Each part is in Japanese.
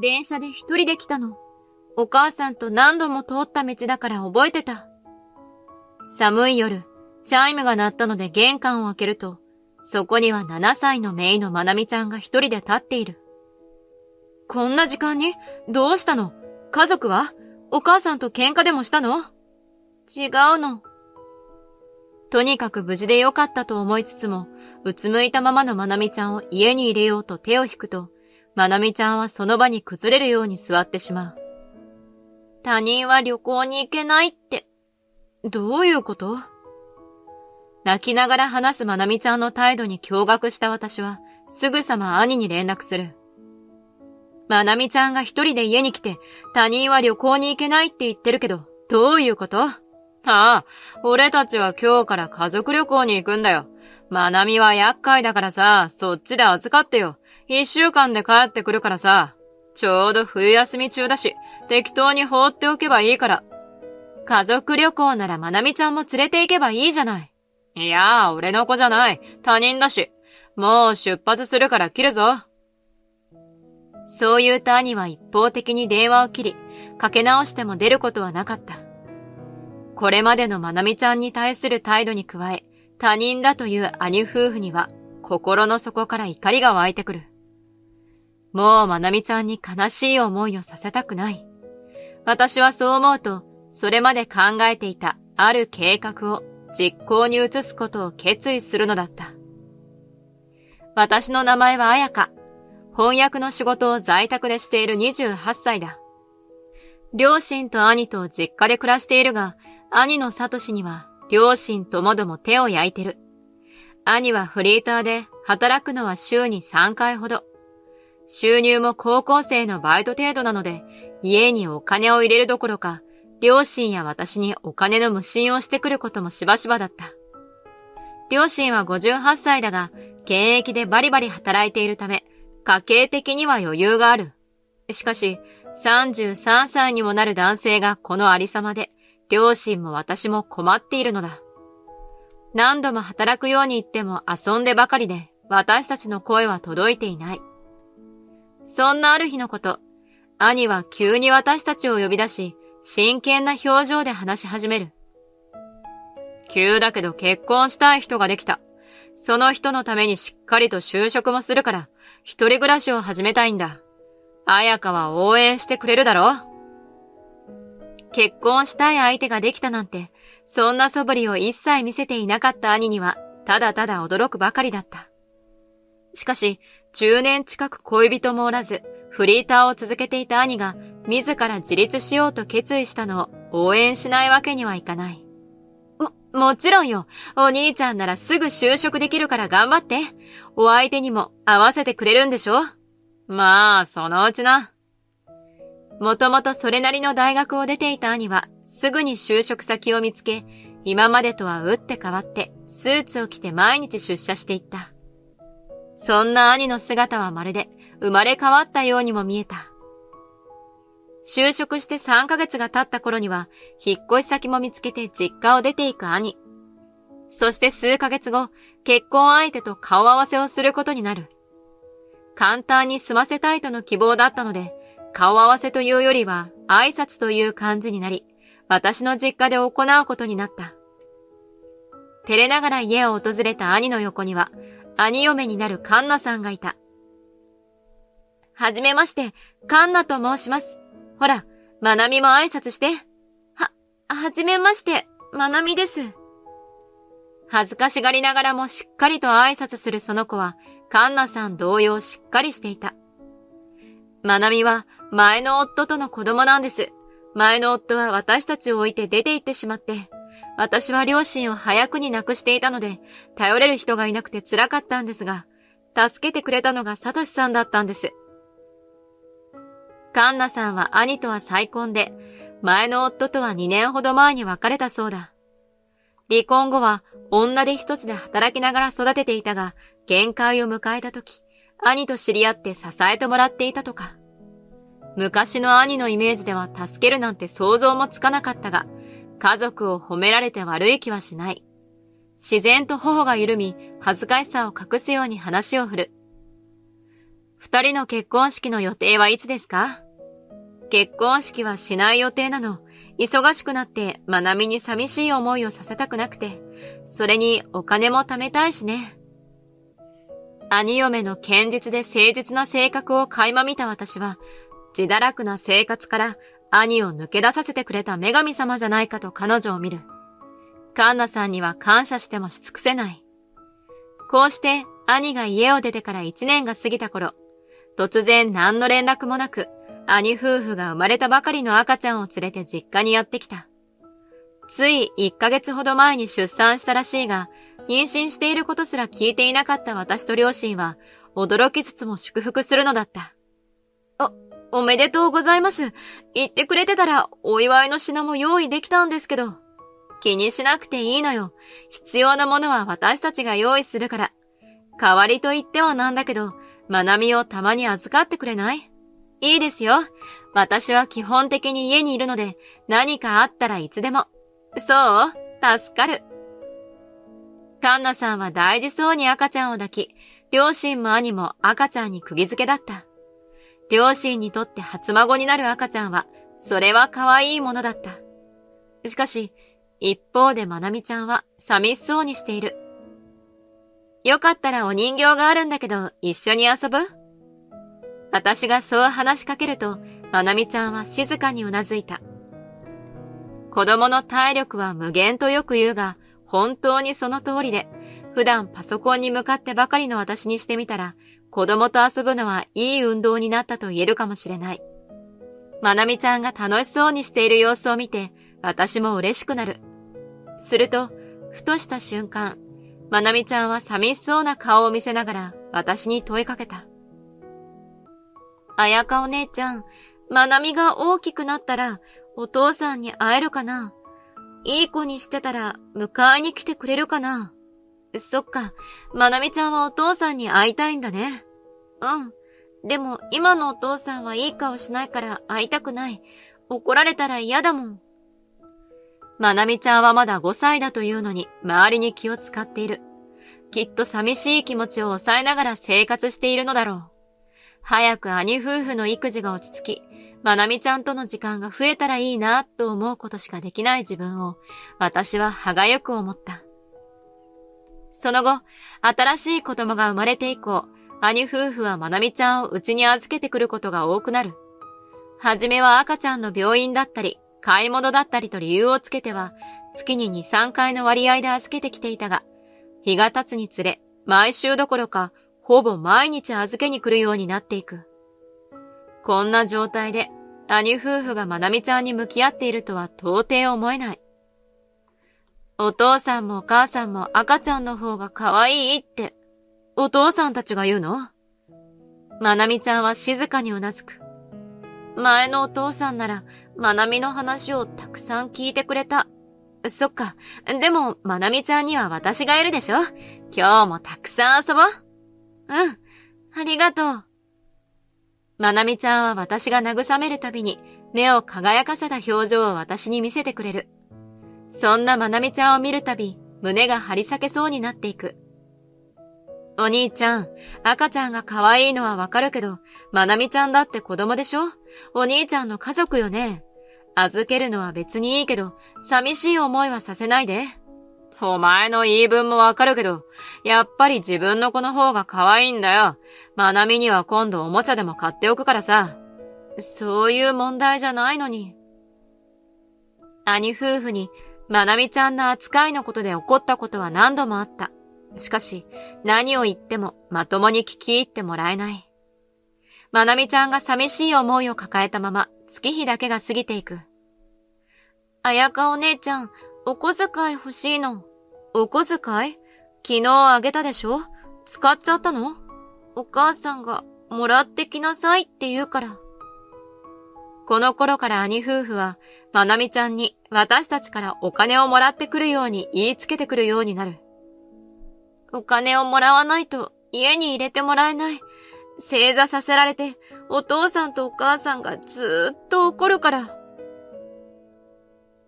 電車で一人で来たの。お母さんと何度も通った道だから覚えてた。寒い夜、チャイムが鳴ったので玄関を開けると、そこには7歳の姪のまなみちゃんが一人で立っている。こんな時間にどうしたの？家族は？お母さんと喧嘩でもしたの？違うの。とにかく無事でよかったと思いつつも、うつむいたままのまなみちゃんを家に入れようと手を引くと、まなみちゃんはその場に崩れるように座ってしまう。他人は旅行に行けないって。どういうこと？泣きながら話すまなみちゃんの態度に驚愕した私は、すぐさま兄に連絡する。まなみちゃんが一人で家に来て、他人は旅行に行けないって言ってるけど、どういうこと？ああ、俺たちは今日から家族旅行に行くんだよ。まなみは厄介だからさ、そっちで預かってよ。1週間で帰ってくるからさ。ちょうど冬休み中だし、適当に放っておけばいいから。家族旅行ならまなみちゃんも連れて行けばいいじゃない。いやー、俺の子じゃない。他人だし。もう出発するから切るぞ。そう言うと兄は一方的に電話を切り、かけ直しても出ることはなかった。これまでのまなみちゃんに対する態度に加え、他人だという兄夫婦には、心の底から怒りが湧いてくる。もうまなみちゃんに悲しい思いをさせたくない。私はそう思うと、それまで考えていたある計画を実行に移すことを決意するのだった。私の名前は彩香。翻訳の仕事を在宅でしている28歳だ。両親と兄と実家で暮らしているが、兄の聡には両親ともども手を焼いてる。兄はフリーターで働くのは週に3回ほど。収入も高校生のバイト程度なので、家にお金を入れるどころか、両親や私にお金の無心をしてくることもしばしばだった。両親は58歳だが、現役でバリバリ働いているため、家計的には余裕がある。しかし、33歳にもなる男性がこのありさまで、両親も私も困っているのだ。何度も働くように言っても遊んでばかりで、私たちの声は届いていない。そんなある日のこと、兄は急に私たちを呼び出し、真剣な表情で話し始める。急だけど結婚したい人ができた。その人のためにしっかりと就職もするから、一人暮らしを始めたいんだ。彩香は応援してくれるだろ？結婚したい相手ができたなんて、そんな素振りを一切見せていなかった兄には、ただただ驚くばかりだった。しかし、10年近く恋人もおらず、フリーターを続けていた兄が、自ら自立しようと決意したのを応援しないわけにはいかない。もちろんよ。お兄ちゃんならすぐ就職できるから頑張って。お相手にも合わせてくれるんでしょ？まあ、そのうちな。もともとそれなりの大学を出ていた兄は、すぐに就職先を見つけ、今までとは打って変わって、スーツを着て毎日出社していった。そんな兄の姿はまるで、生まれ変わったようにも見えた。就職して3ヶ月が経った頃には、引っ越し先も見つけて実家を出ていく兄。そして数ヶ月後、結婚相手と顔合わせをすることになる。簡単に済ませたいとの希望だったので、顔合わせというよりは挨拶という感じになり、私の実家で行うことになった。照れながら家を訪れた兄の横には、兄嫁になるカンナさんがいた。はじめまして、カンナと申します。ほら、まなみも挨拶して。はじめまして、まなみです。恥ずかしがりながらもしっかりと挨拶するその子は、カンナさん同様しっかりしていた。まなみは前の夫との子供なんです。前の夫は私たちを置いて出て行ってしまって、私は両親を早くに亡くしていたので、頼れる人がいなくて辛かったんですが、助けてくれたのがサトシさんだったんです。カンナさんは兄とは再婚で、前の夫とは2年ほど前に別れたそうだ。離婚後は女手一つで働きながら育てていたが、限界を迎えた時、兄と知り合って支えてもらっていたとか。昔の兄のイメージでは助けるなんて想像もつかなかったが、家族を褒められて悪い気はしない。自然と頬が緩み、恥ずかしさを隠すように話を振る。二人の結婚式の予定はいつですか？結婚式はしない予定なの。忙しくなってまなみに寂しい思いをさせたくなくて、それにお金も貯めたいしね。兄嫁の堅実で誠実な性格を垣間見た私は、自堕落な生活から兄を抜け出させてくれた女神様じゃないかと彼女を見る。カンナさんには感謝してもし尽くせない。こうして兄が家を出てから1年が過ぎた頃、突然何の連絡もなく、兄夫婦が生まれたばかりの赤ちゃんを連れて実家にやってきた。つい1ヶ月ほど前に出産したらしいが、妊娠していることすら聞いていなかった私と両親は、驚きつつも祝福するのだった。おめでとうございます。言ってくれてたらお祝いの品も用意できたんですけど。気にしなくていいのよ。必要なものは私たちが用意するから。代わりと言ってはなんだけど、まなみをたまに預かってくれない？いいですよ。私は基本的に家にいるので、何かあったらいつでも。そう？助かる。カンナさんは大事そうに赤ちゃんを抱き、両親も兄も赤ちゃんに釘付けだった。両親にとって初孫になる赤ちゃんは、それは可愛いものだった。しかし、一方でまなみちゃんは寂しそうにしている。よかったらお人形があるんだけど一緒に遊ぶ？私がそう話しかけると、まなみちゃんは静かにうなずいた。子供の体力は無限とよく言うが、本当にその通りで、普段パソコンに向かってばかりの私にしてみたら、子供と遊ぶのはいい運動になったと言えるかもしれない。まなみちゃんが楽しそうにしている様子を見て、私も嬉しくなる。すると、ふとした瞬間、まなみちゃんは寂しそうな顔を見せながら私に問いかけた。あやかお姉ちゃん、まなみが大きくなったらお父さんに会えるかな？いい子にしてたら迎えに来てくれるかな？そっか、まなみちゃんはお父さんに会いたいんだね。うん。でも今のお父さんはいい顔しないから会いたくない。怒られたら嫌だもん。まなみちゃんはまだ5歳だというのに周りに気を使っている。きっと寂しい気持ちを抑えながら生活しているのだろう。早く兄夫婦の育児が落ち着き、まなみちゃんとの時間が増えたらいいなと思うことしかできない自分を私は歯がゆく思った。その後、新しい子供が生まれて以降、兄夫婦はまなみちゃんを家に預けてくることが多くなる。はじめは赤ちゃんの病院だったり、買い物だったりと理由をつけては、月に2、3回の割合で預けてきていたが、日が経つにつれ、毎週どころか、ほぼ毎日預けに来るようになっていく。こんな状態で、兄夫婦がまなみちゃんに向き合っているとは到底思えない。お父さんもお母さんも赤ちゃんの方が可愛いって、お父さんたちが言うの？まなみちゃんは静かにうなずく。前のお父さんなら、まなみの話をたくさん聞いてくれた。そっか。でも、まなみちゃんには私がいるでしょ？今日もたくさん遊ぼう。うん。ありがとう。まなみちゃんは私が慰めるたびに目を輝かせた表情を私に見せてくれる。そんなまなみちゃんを見るたび、胸が張り裂けそうになっていく。お兄ちゃん、赤ちゃんが可愛いのはわかるけど、まなみちゃんだって子供でしょ？お兄ちゃんの家族よね。預けるのは別にいいけど、寂しい思いはさせないで。お前の言い分もわかるけど、やっぱり自分の子の方が可愛いんだよ。まなみには今度おもちゃでも買っておくからさ。そういう問題じゃないのに。兄夫婦に、まなみちゃんの扱いのことで怒ったことは何度もあった。しかし、何を言ってもまともに聞き入ってもらえない。まなみちゃんが寂しい思いを抱えたまま、月日だけが過ぎていく。あやかお姉ちゃん、お小遣い欲しいの。お小遣い？昨日あげたでしょ？使っちゃったの？お母さんが、もらってきなさいって言うから。この頃から兄夫婦は、まなみちゃんに私たちからお金をもらってくるように言いつけてくるようになる。お金をもらわないと家に入れてもらえない。正座させられてお父さんとお母さんがずーっと怒るから。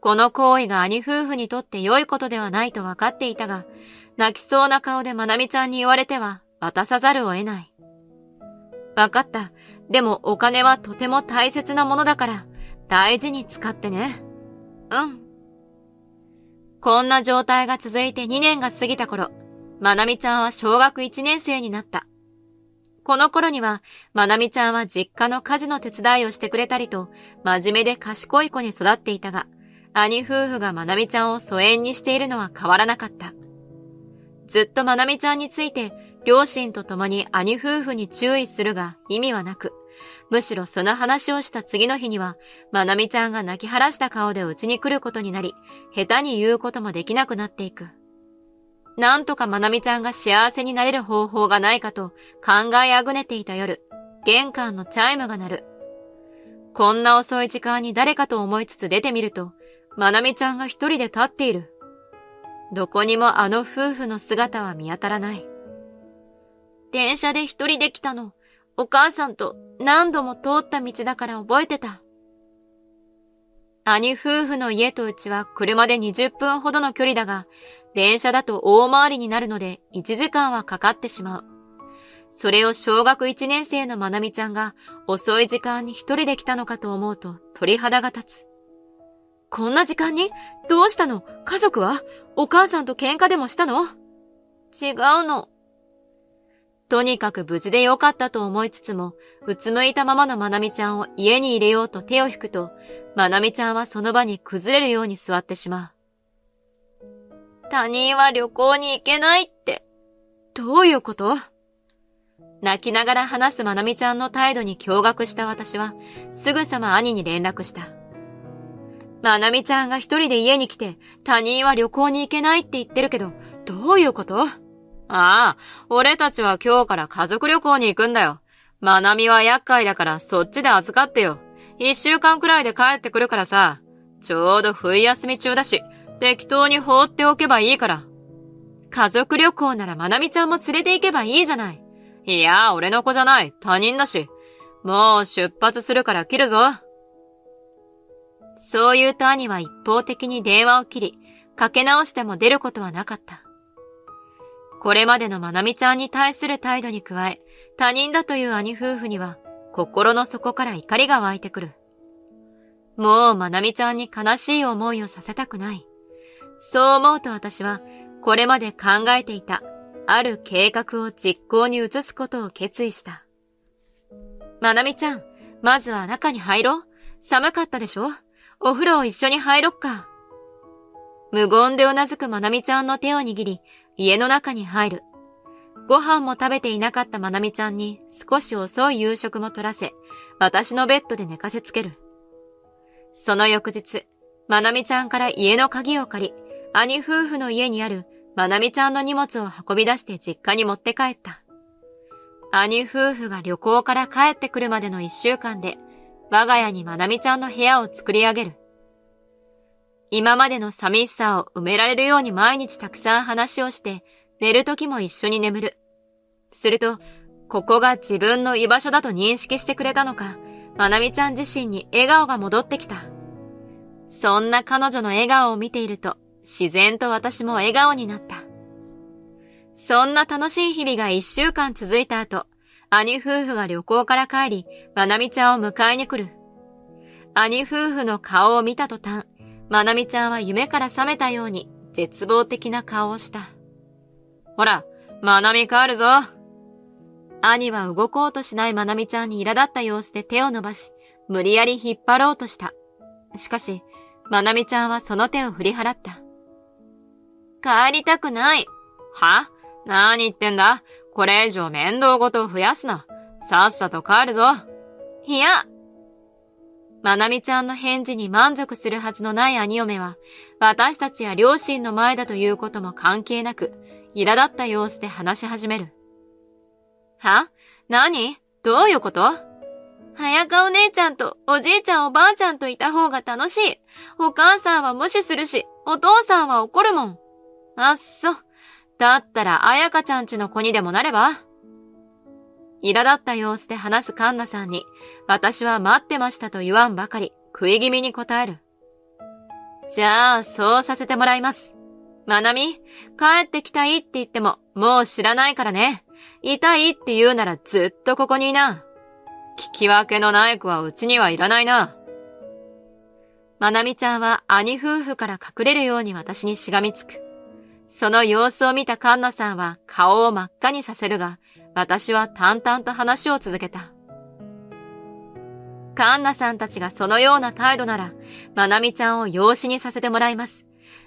この行為が兄夫婦にとって良いことではないと分かっていたが、泣きそうな顔でまなみちゃんに言われては渡さざるを得ない。わかった。でもお金はとても大切なものだから、大事に使ってね。うん。こんな状態が続いて2年が過ぎた頃、まなみちゃんは小学1年生になった。この頃には、まなみちゃんは実家の家事の手伝いをしてくれたりと、真面目で賢い子に育っていたが、兄夫婦がまなみちゃんを疎遠にしているのは変わらなかった。ずっとまなみちゃんについて、両親と共に兄夫婦に注意するが意味はなく、むしろその話をした次の日には、まなみちゃんが泣き晴らした顔で家に来ることになり、下手に言うこともできなくなっていく。なんとかまなみちゃんが幸せになれる方法がないかと考えあぐねていた夜、玄関のチャイムが鳴る。こんな遅い時間に誰かと思いつつ出てみると、まなみちゃんが一人で立っている。どこにもあの夫婦の姿は見当たらない。電車で一人で来たの。お母さんと何度も通った道だから覚えてた。兄夫婦の家とうちは車で20分ほどの距離だが、電車だと大回りになるので1時間はかかってしまう。それを小学1年生のまなみちゃんが遅い時間に一人で来たのかと思うと鳥肌が立つ。こんな時間に？どうしたの？家族は？お母さんと喧嘩でもしたの？違うの。とにかく無事でよかったと思いつつも、うつむいたままのまなみちゃんを家に入れようと手を引くと、まなみちゃんはその場に崩れるように座ってしまう。他人は旅行に行けないって。どういうこと？泣きながら話すまなみちゃんの態度に驚愕した私は、すぐさま兄に連絡した。まなみちゃんが一人で家に来て、他人は旅行に行けないって言ってるけど、どういうこと？ああ、俺たちは今日から家族旅行に行くんだよ。まなみは厄介だからそっちで預かってよ。1週間くらいで帰ってくるからさ。ちょうど冬休み中だし、適当に放っておけばいいから。家族旅行ならまなみちゃんも連れて行けばいいじゃない。いや、俺の子じゃない。他人だし。もう出発するから切るぞ。そう言うと兄は一方的に電話を切り、かけ直しても出ることはなかった。これまでのまなみちゃんに対する態度に加え、他人だという兄夫婦には、心の底から怒りが湧いてくる。もうまなみちゃんに悲しい思いをさせたくない。そう思うと私は、これまで考えていた、ある計画を実行に移すことを決意した。まなみちゃん、まずは中に入ろう。寒かったでしょ？お風呂を一緒に入ろっか。無言でうなずくまなみちゃんの手を握り、家の中に入る。ご飯も食べていなかったまなみちゃんに少し遅い夕食も取らせ、私のベッドで寝かせつける。その翌日、まなみちゃんから家の鍵を借り、兄夫婦の家にあるまなみちゃんの荷物を運び出して実家に持って帰った。兄夫婦が旅行から帰ってくるまでの1週間で、我が家にまなみちゃんの部屋を作り上げる。今までの寂しさを埋められるように毎日たくさん話をして、寝る時も一緒に眠る。すると、ここが自分の居場所だと認識してくれたのか、まなみちゃん自身に笑顔が戻ってきた。そんな彼女の笑顔を見ていると、自然と私も笑顔になった。そんな楽しい日々が1週間続いた後、兄夫婦が旅行から帰り、まなみちゃんを迎えに来る。兄夫婦の顔を見た途端、まなみちゃんは夢から覚めたように絶望的な顔をした。ほら、まなみ帰るぞ。兄は動こうとしないまなみちゃんに苛立った様子で手を伸ばし、無理やり引っ張ろうとした。しかし、まなみちゃんはその手を振り払った。帰りたくない。は？何言ってんだ？これ以上面倒ごとを増やすな。さっさと帰るぞ。いや。まなみちゃんの返事に満足するはずのない兄嫁は、私たちや両親の前だということも関係なく、苛立った様子で話し始める。は？何？どういうこと？早川お姉ちゃんとおじいちゃんおばあちゃんといた方が楽しい。お母さんは無視するし、お父さんは怒るもん。あっそ。だったら彩香ちゃんちの子にでもなれば？苛立った様子で話すカンナさんに、私は待ってましたと言わんばかり、食い気味に答える。じゃあ、そうさせてもらいます。まなみ、帰ってきたいって言っても、もう知らないからね。痛いって言うならずっとここにいな。聞き分けのない子はうちにはいらないな。まなみちゃんは兄夫婦から隠れるように私にしがみつく。その様子を見たカンナさんは顔を真っ赤にさせるが、私は淡々と話を続けた。カンナさんたちがそのような態度なら、まなみちゃんを養子にさせてもらいます。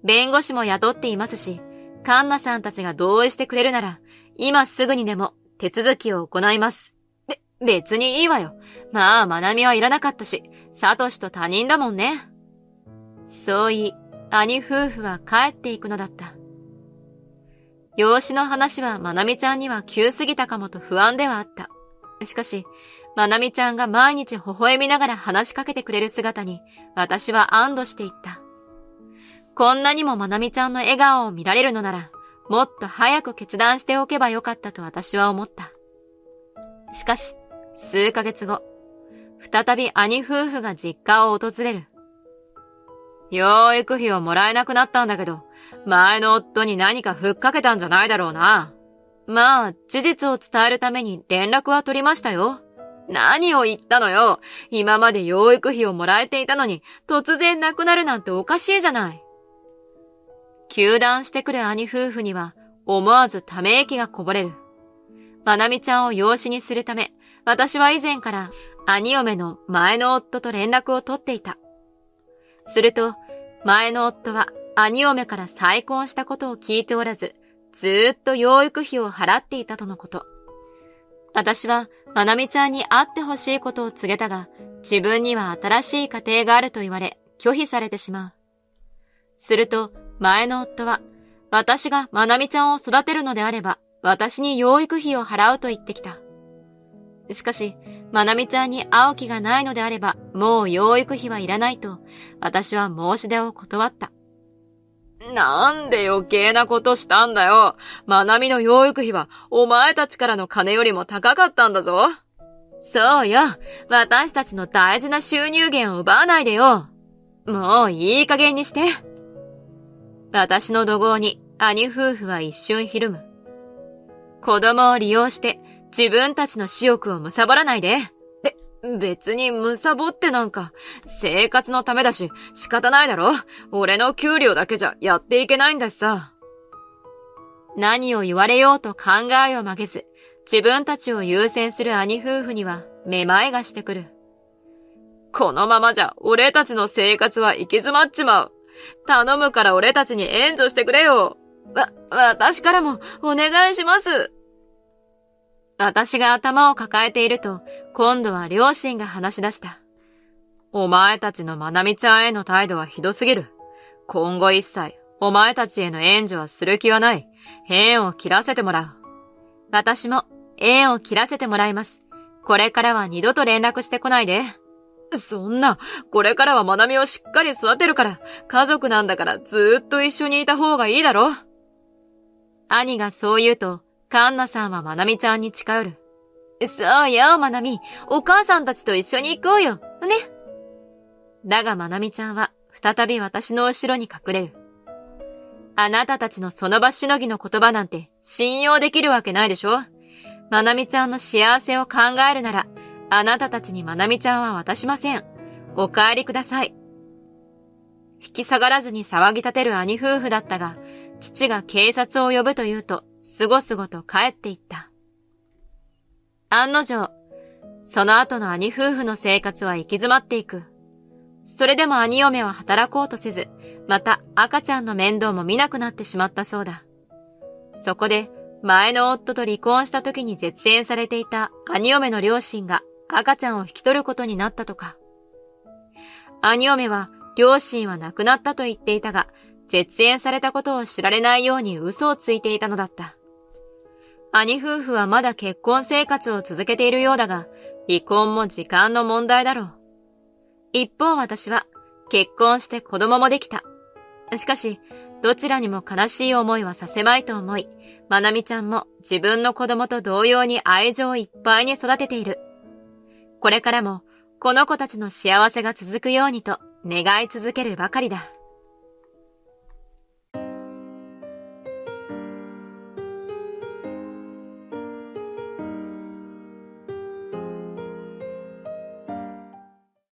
弁護士も雇っていますし、カンナさんたちが同意してくれるなら、今すぐにでも手続きを行います。別にいいわよ。まあ、まなみはいらなかったし、サトシと他人だもんね。そう言い、兄夫婦は帰っていくのだった。養子の話はまなみちゃんには急すぎたかもと不安ではあった。しかし、まなみちゃんが毎日微笑みながら話しかけてくれる姿に、私は安堵していった。こんなにもまなみちゃんの笑顔を見られるのなら、もっと早く決断しておけばよかったと私は思った。しかし、数ヶ月後、再び兄夫婦が実家を訪れる。養育費をもらえなくなったんだけど、前の夫に何かふっかけたんじゃないだろうな。まあ、事実を伝えるために連絡は取りましたよ。何を言ったのよ。今まで養育費をもらえていたのに、突然亡くなるなんておかしいじゃない。糾弾してくる兄夫婦には、思わずため息がこぼれる。まなみちゃんを養子にするため、私は以前から兄嫁の前の夫と連絡を取っていた。すると、前の夫は兄嫁から再婚したことを聞いておらず、ずーっと養育費を払っていたとのこと。私はまなみちゃんに会ってほしいことを告げたが、自分には新しい家庭があると言われ、拒否されてしまう。すると、前の夫は、私がまなみちゃんを育てるのであれば、私に養育費を払うと言ってきた。しかし、まなみちゃんに会う気がないのであれば、もう養育費はいらないと、私は申し出を断った。なんで余計なことしたんだよ。まなみの養育費は、お前たちからの金よりも高かったんだぞ。そうよ。私たちの大事な収入源を奪わないでよ。もういい加減にして。私の怒号に、兄夫婦は一瞬ひるむ。子供を利用して、自分たちの私欲を貪らないで。別に貪ってなんか、生活のためだし、仕方ないだろ。俺の給料だけじゃやっていけないんだしさ。何を言われようと考えを曲げず、自分たちを優先する兄夫婦には、めまいがしてくる。このままじゃ、俺たちの生活は行き詰まっちまう。頼むから俺たちに援助してくれよ。私からもお願いします。私が頭を抱えていると、今度は両親が話し出した。お前たちのまなみちゃんへの態度はひどすぎる。今後一切、お前たちへの援助はする気はない。縁を切らせてもらう。私も、縁を切らせてもらいます。これからは二度と連絡してこないで。そんな、これからはまなみをしっかり育てるから、家族なんだからずーっと一緒にいた方がいいだろ。兄がそう言うと、カンナさんはまなみちゃんに近寄る。そうよ、まなみ。お母さんたちと一緒に行こうよ。ね。だがまなみちゃんは再び私の後ろに隠れる。あなたたちのその場しのぎの言葉なんて信用できるわけないでしょ。まなみちゃんの幸せを考えるなら、あなたたちにまなみちゃんは渡しません。お帰りください。引き下がらずに騒ぎ立てる兄夫婦だったが、父が警察を呼ぶと言うと、すごすごと帰っていった。案の定、その後の兄夫婦の生活は行き詰まっていく。それでも兄嫁は働こうとせず、また赤ちゃんの面倒も見なくなってしまったそうだ。そこで、前の夫と離婚した時に絶縁されていた兄嫁の両親が赤ちゃんを引き取ることになったとか。兄嫁は両親は亡くなったと言っていたが、絶縁されたことを知られないように嘘をついていたのだった。兄夫婦はまだ結婚生活を続けているようだが、離婚も時間の問題だろう。一方私は結婚して子供もできた。しかし、どちらにも悲しい思いはさせまいと思い、まなみちゃんも自分の子供と同様に愛情いっぱいに育てている。これからもこの子たちの幸せが続くようにと願い続けるばかりだ。